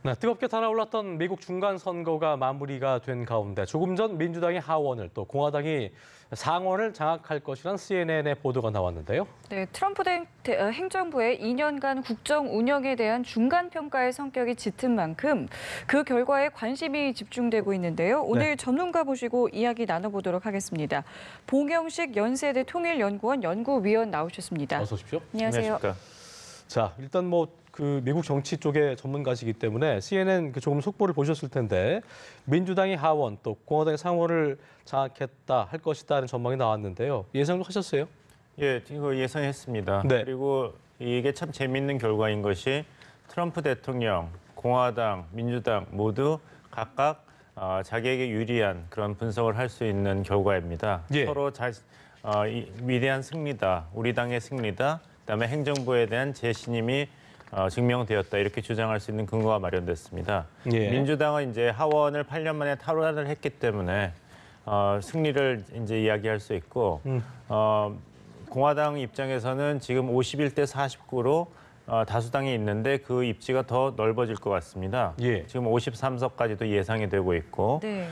네, 뜨겁게 달아올랐던 미국 중간 선거가 마무리가 된 가운데 조금 전 민주당이 하원을 또 공화당이 상원을 장악할 것이란 CNN의 보도가 나왔는데요. 네, 트럼프 행정부의 2년간 국정 운영에 대한 중간 평가의 성격이 짙은 만큼 그 결과에 관심이 집중되고 있는데요. 오늘 전문가 모시고 이야기 나눠보도록 하겠습니다. 봉영식 연세대 통일연구원 연구위원 나오셨습니다. 어서 오십시오. 안녕하세요. 안녕하십니까. 자, 일단 미국 정치 쪽의 전문가시기 때문에 CNN 조금 속보를 보셨을 텐데 민주당이 하원 또 공화당이 상원을 장악했다 할 것이다는 전망이 나왔는데요. 예상도 하셨어요? 예, 이거 예상했습니다. 네. 그리고 이게 참 재미있는 결과인 것이 트럼프 대통령, 공화당, 민주당 모두 각각 자기에게 유리한 그런 분석을 할 수 있는 결과입니다. 예. 서로 위대한 승리다, 우리 당의 승리다, 그다음에 행정부에 대한 재신임이 증명되었다 이렇게 주장할 수 있는 근거가 마련됐습니다. 예. 민주당은 이제 하원을 8년 만에 탈환을 했기 때문에 승리를 이제 이야기할 수 있고 공화당 입장에서는 지금 51대 49로 다수당이 있는데 그 입지가 더 넓어질 것 같습니다. 예. 지금 53석까지도 예상이 되고 있고 네.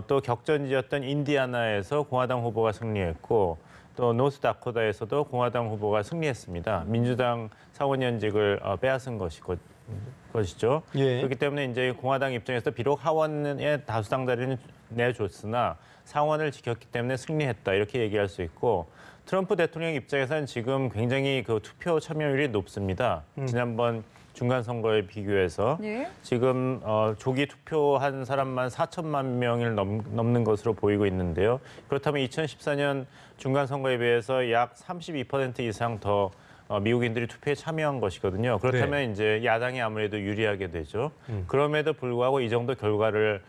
또 격전지였던 인디아나에서 공화당 후보가 승리했고 또 노스다코다에서도 공화당 후보가 승리했습니다. 민주당 상원의원직을 빼앗은 것이죠. 예. 그렇기 때문에 이제 공화당 입장에서 비록 하원의 다수당 자리는 내줬으나 상원을 지켰기 때문에 승리했다 이렇게 얘기할 수 있고 트럼프 대통령 입장에서는 지금 굉장히 그 투표 참여율이 높습니다. 지난번 중간 선거에 비교해서 네. 지금 조기 투표한 사람만 4천만 명을 넘는 것으로 보이고 있는데요. 그렇다면 2014년 중간 선거에 비해서 약 32% 이상 더 미국인들이 투표에 참여한 것이거든요. 그렇다면 이제 야당이 아무래도 유리하게 되죠. 그럼에도 불구하고 이 정도 결과를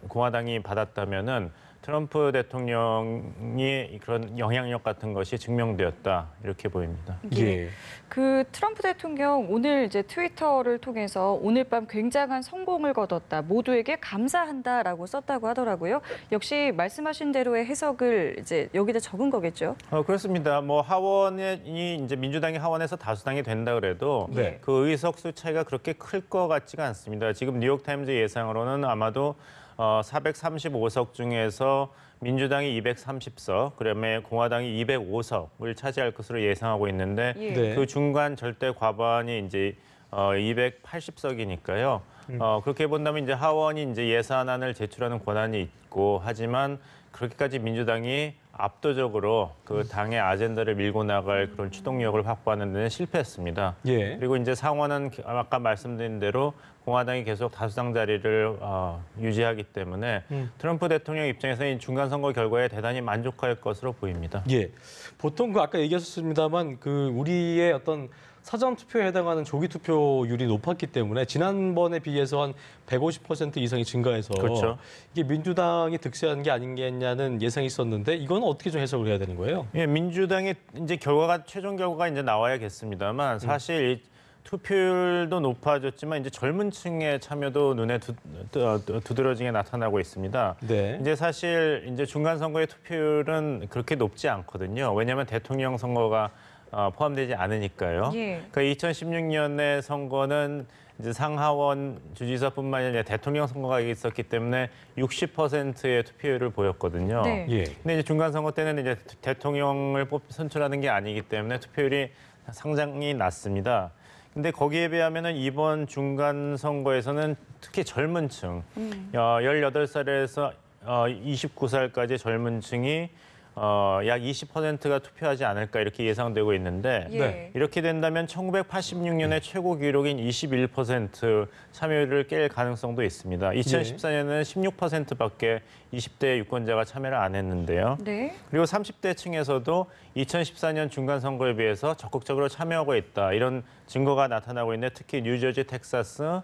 공화당이 받았다면은 트럼프 대통령이 그런 영향력 같은 것이 증명되었다 이렇게 보입니다. 예. 그 트럼프 대통령 오늘 이제 트위터를 통해서 오늘 밤 굉장한 성공을 거뒀다. 모두에게 감사한다라고 썼다고 하더라고요. 역시 말씀하신 대로의 해석을 이제 여기다 적은 거겠죠? 그렇습니다. 뭐 하원이 이제 민주당이 하원에서 다수당이 된다 그래도 네. 그 의석수 차이가 그렇게 클 것 같지가 않습니다. 지금 뉴욕타임즈 예상으로는 아마도 435석 중에서 민주당이 230석, 그다음에 공화당이 205석을 차지할 것으로 예상하고 있는데 예. 네. 그 중간 절대 과반이 이제 280석이니까요. 그렇게 본다면 이제 하원이 이제 예산안을 제출하는 권한이 있고 하지만 그렇게까지 민주당이 압도적으로 그 당의 아젠다를 밀고 나갈 그런 추동력을 확보하는 데는 실패했습니다. 예. 그리고 이제 상원은 아까 말씀드린 대로 공화당이 계속 다수당 자리를 유지하기 때문에 트럼프 대통령 입장에서는 이 중간 선거 결과에 대단히 만족할 것으로 보입니다. 예. 보통 아까 얘기하셨습니다만 우리의 어떤 사전 투표에 해당하는 조기 투표율이 높았기 때문에 지난번에 비해서 한 150% 이상이 증가해서 그렇죠. 이게 민주당이 득세한 게 아니겠냐는 예상이 있었는데 이건 어떻게 좀 해석을 해야 되는 거예요? 예, 민주당의 이제 최종 결과가 이제 나와야겠습니다만 사실 이 투표율도 높아졌지만 이제 젊은 층의 참여도 눈에 두드러지게 나타나고 있습니다. 네. 이제 사실 이제 중간 선거의 투표율은 그렇게 높지 않거든요. 왜냐하면 대통령 선거가 포함되지 않으니까요. 예. 그러니까 2016년의 선거는 이제 상하원 주지사뿐만 아니라 대통령 선거가 있었기 때문에 60%의 투표율을 보였거든요. 네. 예. 근데 이제 중간 선거 때는 이제 대통령을 선출하는 게 아니기 때문에 투표율이 상당히 낮습니다. 근데 거기에 비하면은 이번 중간 선거에서는 특히 젊은 층, 18살에서 29살까지 젊은 층이 약 20%가 투표하지 않을까 이렇게 예상되고 있는데 예. 이렇게 된다면 1986년의 최고 기록인 21% 참여율을 깰 가능성도 있습니다. 2014년에는 16%밖에 20대 유권자가 참여를 안 했는데요. 네. 그리고 30대 층에서도 2014년 중간 선거에 비해서 적극적으로 참여하고 있다. 이런 증거가 나타나고 있는데 특히 뉴저지, 텍사스,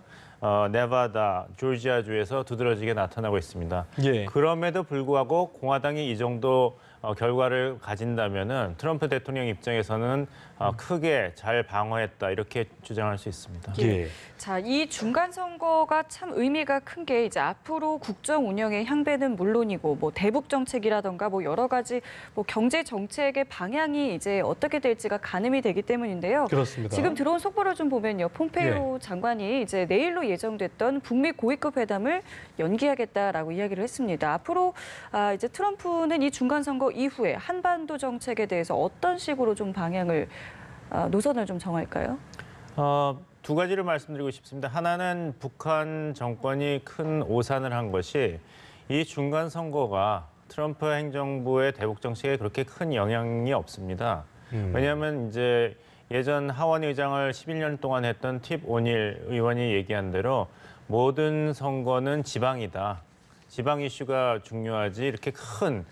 네바다, 조지아주에서 두드러지게 나타나고 있습니다. 예. 그럼에도 불구하고 공화당이 이 정도 결과를 가진다면은 트럼프 대통령 입장에서는 크게 잘 방어했다 이렇게 주장할 수 있습니다. 예. 자, 이 중간 선거가 참 의미가 큰 게 이제 앞으로 국정 운영의 향배는 물론이고 뭐 대북 정책이라던가 뭐 여러 가지 뭐 경제 정책의 방향이 이제 어떻게 될지가 가늠이 되기 때문인데요. 그렇습니다. 지금 들어온 속보를 좀 보면요. 폼페이오 장관이 이제 내일로 예정됐던 북미 고위급 회담을 연기하겠다라고 이야기를 했습니다. 앞으로 이제 트럼프는 이 중간 선거 이후에 한반도 정책에 대해서 어떤 식으로 좀 방향을 노선을 좀 정할까요? 두 가지를 말씀드리고 싶습니다. 하나는 북한 정권이 큰 오산을 한 것이 이 중간 선거가 트럼프 행정부의 대북 정책에 그렇게 큰 영향이 없습니다. 왜냐하면 이제 예전 하원 의장을 11년 동안 했던 팁 오닐 의원이 얘기한 대로 모든 선거는 지방이다. 지방 이슈가 중요하지 이렇게 큰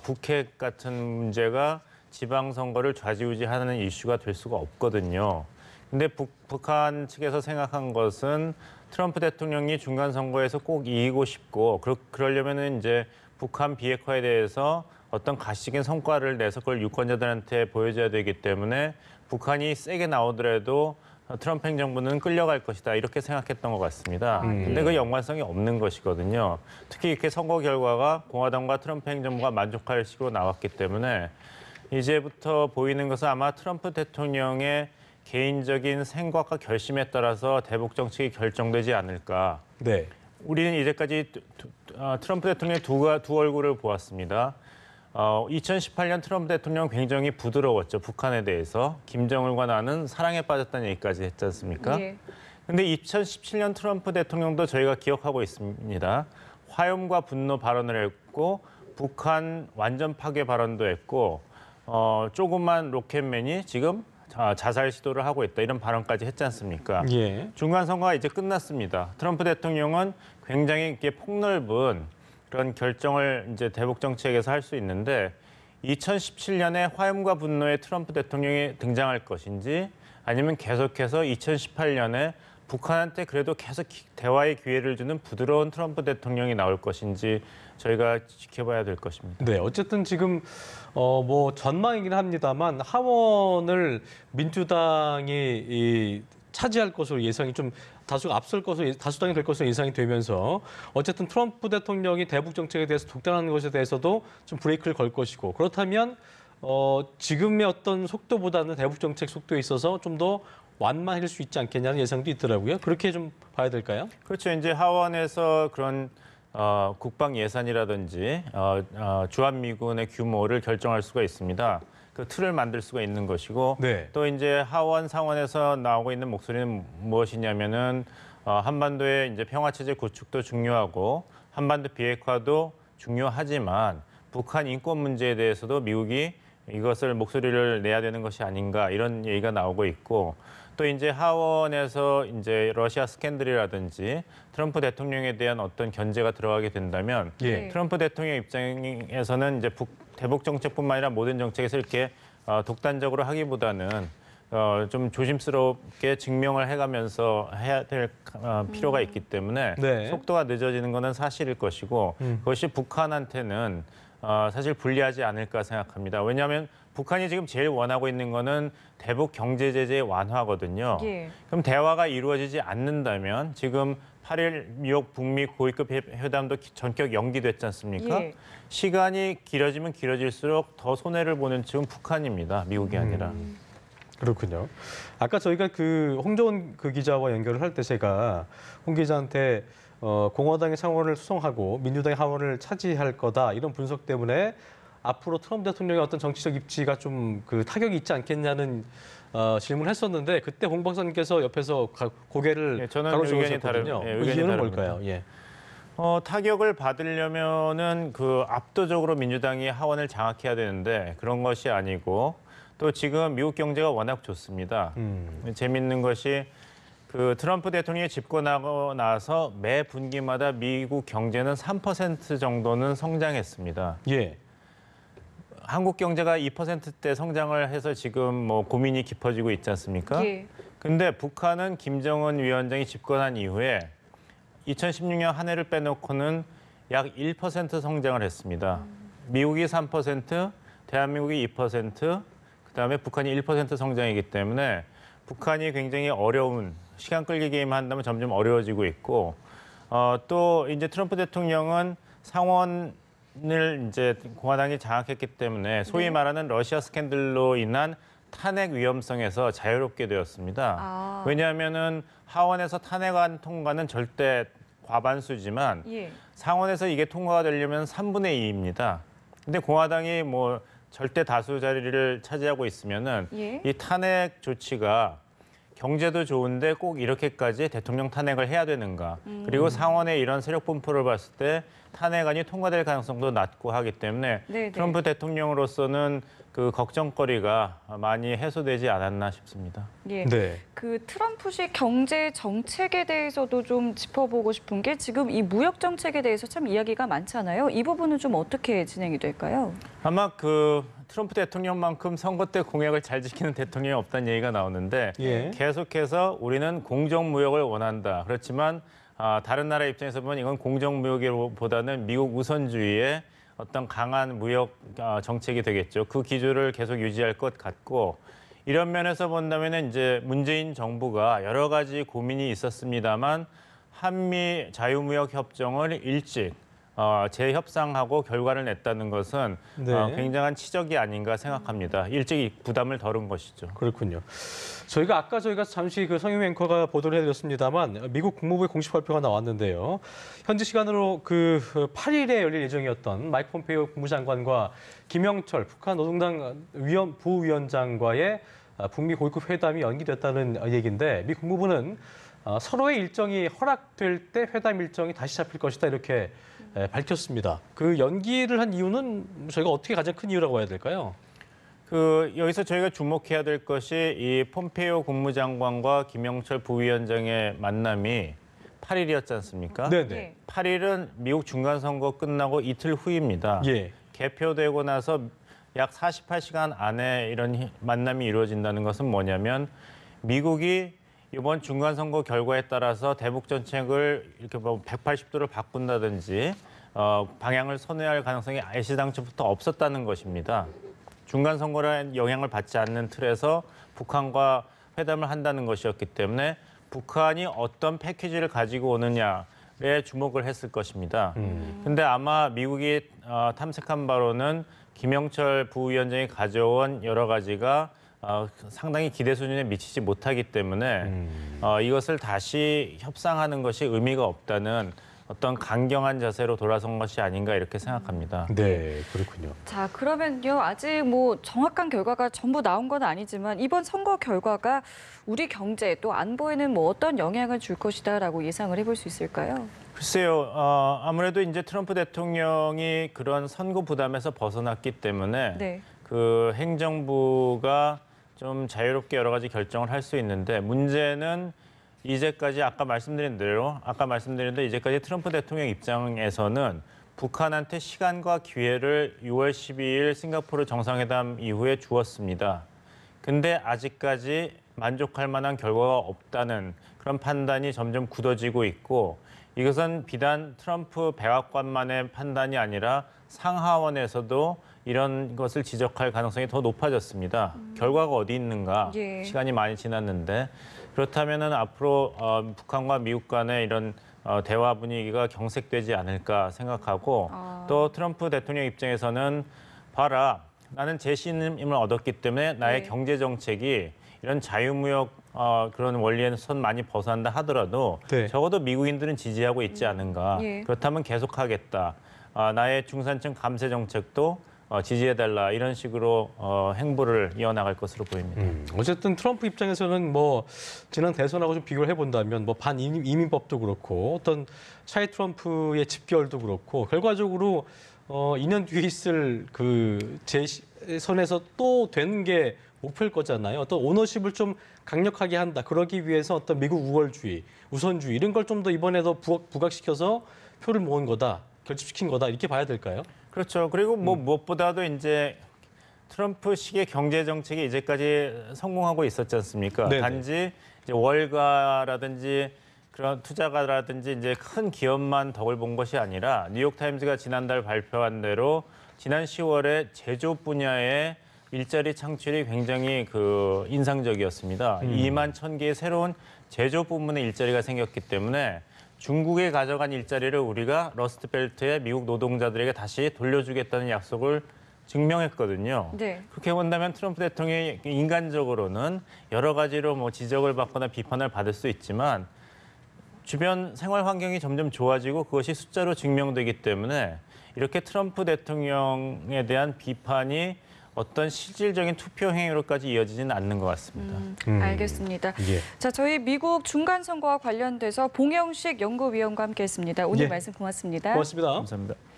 북핵 같은 문제가 지방 선거를 좌지우지하는 이슈가 될 수가 없거든요. 근데 북한 측에서 생각한 것은 트럼프 대통령이 중간 선거에서 꼭 이기고 싶고 그러려면은 이제 북한 비핵화에 대해서 어떤 가시적인 성과를 내서 그걸 유권자들한테 보여줘야 되기 때문에 북한이 세게 나오더라도 트럼프 행정부는 끌려갈 것이다 이렇게 생각했던 것 같습니다. 근데 그 연관성이 없는 것이거든요. 특히 이렇게 선거 결과가 공화당과 트럼프 행정부가 만족할 식으로 나왔기 때문에 이제부터 보이는 것은 아마 트럼프 대통령의 개인적인 생각과 결심에 따라서 대북 정책이 결정되지 않을까. 네. 우리는 이제까지 트럼프 대통령의 두 얼굴을 보았습니다. 2018년 트럼프 대통령 굉장히 부드러웠죠. 북한에 대해서. 김정을과 나는 사랑에 빠졌다는 얘기까지 했지 않습니까? 예. 근데 2017년 트럼프 대통령도 저희가 기억하고 있습니다. 화염과 분노 발언을 했고 북한 완전 파괴 발언도 했고 조그만 로켓맨이 지금 자살 시도를 하고 있다 이런 발언까지 했지 않습니까? 예. 중간 선거가 이제 끝났습니다. 트럼프 대통령은 굉장히 이렇게 폭넓은 그런 결정을 이제 대북 정책에서 할 수 있는데 2017년에 화염과 분노의 트럼프 대통령이 등장할 것인지 아니면 계속해서 2018년에 북한한테 그래도 계속 대화의 기회를 주는 부드러운 트럼프 대통령이 나올 것인지 저희가 지켜봐야 될 것입니다. 네, 어쨌든 지금 뭐 전망이긴 합니다만 하원을 민주당이 차지할 것으로 예상이 좀 다수가 앞설 것으로 다수당이 될 것으로 예상이 되면서 어쨌든 트럼프 대통령이 대북 정책에 대해서 독단하는 것에 대해서도 좀 브레이크를 걸 것이고 그렇다면 지금의 어떤 속도보다는 대북 정책 속도에 있어서 좀 더 완만해질 수 있지 않겠냐는 예상도 있더라고요. 그렇게 좀 봐야 될까요? 그렇죠. 이제 하원에서 그런 국방 예산이라든지 주한미군의 규모를 결정할 수가 있습니다. 그 틀을 만들 수가 있는 것이고 네. 또 이제 하원 상원에서 나오고 있는 목소리는 무엇이냐면은 한반도의 이제 평화 체제 구축도 중요하고 한반도 비핵화도 중요하지만 북한 인권 문제에 대해서도 미국이 이것을 목소리를 내야 되는 것이 아닌가 이런 얘기가 나오고 있고 또 이제 하원에서 이제 러시아 스캔들이라든지 트럼프 대통령에 대한 어떤 견제가 들어가게 된다면 예. 트럼프 대통령 입장에서는 이제 대북 정책뿐만 아니라 모든 정책에서 이렇게 독단적으로 하기보다는 좀 조심스럽게 증명을 해가면서 해야 될 필요가 있기 때문에 네. 속도가 늦어지는 것은 사실일 것이고 그것이 북한한테는 사실 불리하지 않을까 생각합니다. 왜냐하면 북한이 지금 제일 원하고 있는 거는 대북 경제 제재 완화거든요. 예. 그럼 대화가 이루어지지 않는다면 지금 8일 뉴욕 북미 고위급 회담도 전격 연기됐지 않습니까? 예. 시간이 길어지면 길어질수록 더 손해를 보는 측은 북한입니다. 미국이 아니라. 그렇군요. 아까 저희가 그 홍정훈 그 기자와 연결을 할 때 제가 홍 기자한테 공화당의 상원을 수성하고 민주당의 하원을 차지할 거다 이런 분석 때문에 앞으로 트럼프 대통령의 어떤 정치적 입지가 좀 그 타격이 있지 않겠냐는 질문을 했었는데 그때 홍 박사님께서 옆에서 고개를 예, 저는 가로저으셨거든요. 의견이 다릅니다. 예, 그 의견이 이유는 다릅니다. 뭘까요? 예. 타격을 받으려면은 그 압도적으로 민주당이 하원을 장악해야 되는데 그런 것이 아니고 또 지금 미국 경제가 워낙 좋습니다. 재밌는 것이 그 트럼프 대통령이 집권하고 나서 매 분기마다 미국 경제는 3% 정도는 성장했습니다. 예. 한국 경제가 2%대 성장을 해서 지금 뭐 고민이 깊어지고 있지 않습니까? 예. 근데 북한은 김정은 위원장이 집권한 이후에 2016년 한 해를 빼놓고는 약 1% 성장을 했습니다. 미국이 3%, 대한민국이 2%, 그다음에 북한이 1% 성장이기 때문에 북한이 굉장히 어려운 시간 끌기 게임 한다면 점점 어려워지고 있고 또 이제 트럼프 대통령은 상원을 이제 공화당이 장악했기 때문에 소위 말하는 러시아 스캔들로 인한 탄핵 위험성에서 자유롭게 되었습니다. 아. 왜냐하면은 하원에서 탄핵안 통과는 절대 과반수지만 예. 상원에서 이게 통과가 되려면 3분의 2입니다. 근데 공화당이 뭐 절대 다수 자리를 차지하고 있으면은 예. 이 탄핵 조치가 경제도 좋은데 꼭 이렇게까지 대통령 탄핵을 해야 되는가. 그리고 상원의 이런 세력 분포를 봤을 때 탄핵안이 통과될 가능성도 낮고 하기 때문에 네, 트럼프 대통령으로서는 그 걱정거리가 많이 해소되지 않았나 싶습니다. 예. 네. 그 트럼프식 경제 정책에 대해서도 좀 짚어보고 싶은 게 지금 이 무역 정책에 대해서 참 이야기가 많잖아요. 이 부분은 좀 어떻게 진행이 될까요? 아마 그 트럼프 대통령만큼 선거 때 공약을 잘 지키는 대통령이 없다는 얘기가 나오는데 예. 계속해서 우리는 공정무역을 원한다. 그렇지만 다른 나라 입장에서 보면 이건 공정무역보다는 미국 우선주의의 어떤 강한 무역 정책이 되겠죠. 그 기조를 계속 유지할 것 같고 이런 면에서 본다면 이제 문재인 정부가 여러 가지 고민이 있었습니다만 한미 자유무역 협정을 일찍 재협상하고 결과를 냈다는 것은 네. 굉장한 치적이 아닌가 생각합니다. 일찍 부담을 덜은 것이죠. 그렇군요. 저희가 잠시 그 성임 앵커가 보도를 해드렸습니다만 미국 국무부의 공식 발표가 나왔는데요. 현지 시간으로 그 8일에 열릴 예정이었던 마이크 폼페이오 국무장관과 김영철 북한 노동당 부위원장과의 북미 고위급 회담이 연기됐다는 얘기인데 미 국무부는 서로의 일정이 허락될 때 회담 일정이 다시 잡힐 것이다 이렇게 밝혔습니다. 그 연기를 한 이유는 저희가 어떻게 가장 큰 이유라고 봐야 될까요? 여기서 저희가 주목해야 될 것이 이 폼페이오 국무장관과 김영철 부위원장의 만남이 8일이었지 않습니까? 네네. 예. 8일은 미국 중간선거 끝나고 이틀 후입니다. 예. 개표되고 나서 약 48시간 안에 이런 만남이 이루어진다는 것은 뭐냐면 미국이 이번 중간선거 결과에 따라서 대북 정책을 이렇게 뭐 180도를 바꾼다든지 방향을 선회할 가능성이 애시당초부터 없었다는 것입니다. 중간선거라는 영향을 받지 않는 틀에서 북한과 회담을 한다는 것이었기 때문에 북한이 어떤 패키지를 가지고 오느냐에 주목을 했을 것입니다. 근데 아마 미국이 탐색한 바로는 김영철 부위원장이 가져온 여러 가지가 상당히 기대 수준에 미치지 못하기 때문에 이것을 다시 협상하는 것이 의미가 없다는 어떤 강경한 자세로 돌아선 것이 아닌가 이렇게 생각합니다. 네, 그렇군요. 자, 그러면요. 아직 뭐 정확한 결과가 전부 나온 건 아니지만 이번 선거 결과가 우리 경제 또 안보에는 뭐 어떤 영향을 줄 것이다라고 예상을 해볼 수 있을까요? 글쎄요, 아무래도 이제 트럼프 대통령이 그런 선거 부담에서 벗어났기 때문에 네. 그 행정부가 좀 자유롭게 여러 가지 결정을 할 수 있는데 문제는 이제까지 아까 말씀드린 대로 이제까지 트럼프 대통령 입장에서는 북한한테 시간과 기회를 6월 12일 싱가포르 정상회담 이후에 주었습니다. 근데 아직까지 만족할 만한 결과가 없다는 그런 판단이 점점 굳어지고 있고 이것은 비단 트럼프 백악관만의 판단이 아니라 상하원에서도 이런 것을 지적할 가능성이 더 높아졌습니다. 결과가 어디 있는가? 예. 시간이 많이 지났는데 그렇다면은 앞으로 북한과 미국 간의 이런 대화 분위기가 경색되지 않을까 생각하고 또 트럼프 대통령 입장에서는 봐라, 나는 재신임을 얻었기 때문에 나의 네. 경제 정책이 이런 자유무역 그런 원리에서 많이 벗어난다 하더라도 네. 적어도 미국인들은 지지하고 있지 않은가. 예. 그렇다면 계속하겠다. 나의 중산층 감세 정책도 지지해달라 이런 식으로 행보를 이어나갈 것으로 보입니다. 어쨌든 트럼프 입장에서는 뭐 지난 대선하고 좀 비교를 해본다면 뭐 반이민법도 그렇고 어떤 차이 트럼프의 집결도 그렇고 결과적으로 2년 뒤에 있을 그 재선에서 또 되는 게 목표일 거잖아요. 어떤 오너십을 좀 강력하게 한다. 그러기 위해서 어떤 미국 우월주의, 우선주의 이런 걸 좀 더 이번에도 부각시켜서 표를 모은 거다, 결집시킨 거다 이렇게 봐야 될까요? 그렇죠. 그리고 뭐 무엇보다도 이제 트럼프식의 경제 정책이 이제까지 성공하고 있었지 않습니까? 네네. 단지 이제 월가라든지 그런 투자가라든지 이제 큰 기업만 덕을 본 것이 아니라 뉴욕타임즈가 지난달 발표한 대로 지난 10월에 제조업 분야의 일자리 창출이 굉장히 그 인상적이었습니다. 2만 1,000개의 새로운 제조업 부문의 일자리가 생겼기 때문에 중국에 가져간 일자리를 우리가 러스트벨트의 미국 노동자들에게 다시 돌려주겠다는 약속을 증명했거든요. 네. 그렇게 본다면 트럼프 대통령이 인간적으로는 여러 가지로 뭐 지적을 받거나 비판을 받을 수 있지만 주변 생활 환경이 점점 좋아지고 그것이 숫자로 증명되기 때문에 이렇게 트럼프 대통령에 대한 비판이 어떤 실질적인 투표 행위로까지 이어지지는 않는 것 같습니다. 알겠습니다. 예. 자, 저희 미국 중간 선거와 관련돼서 봉영식 연구위원과 함께했습니다. 오늘 예. 말씀 고맙습니다. 고맙습니다. 감사합니다.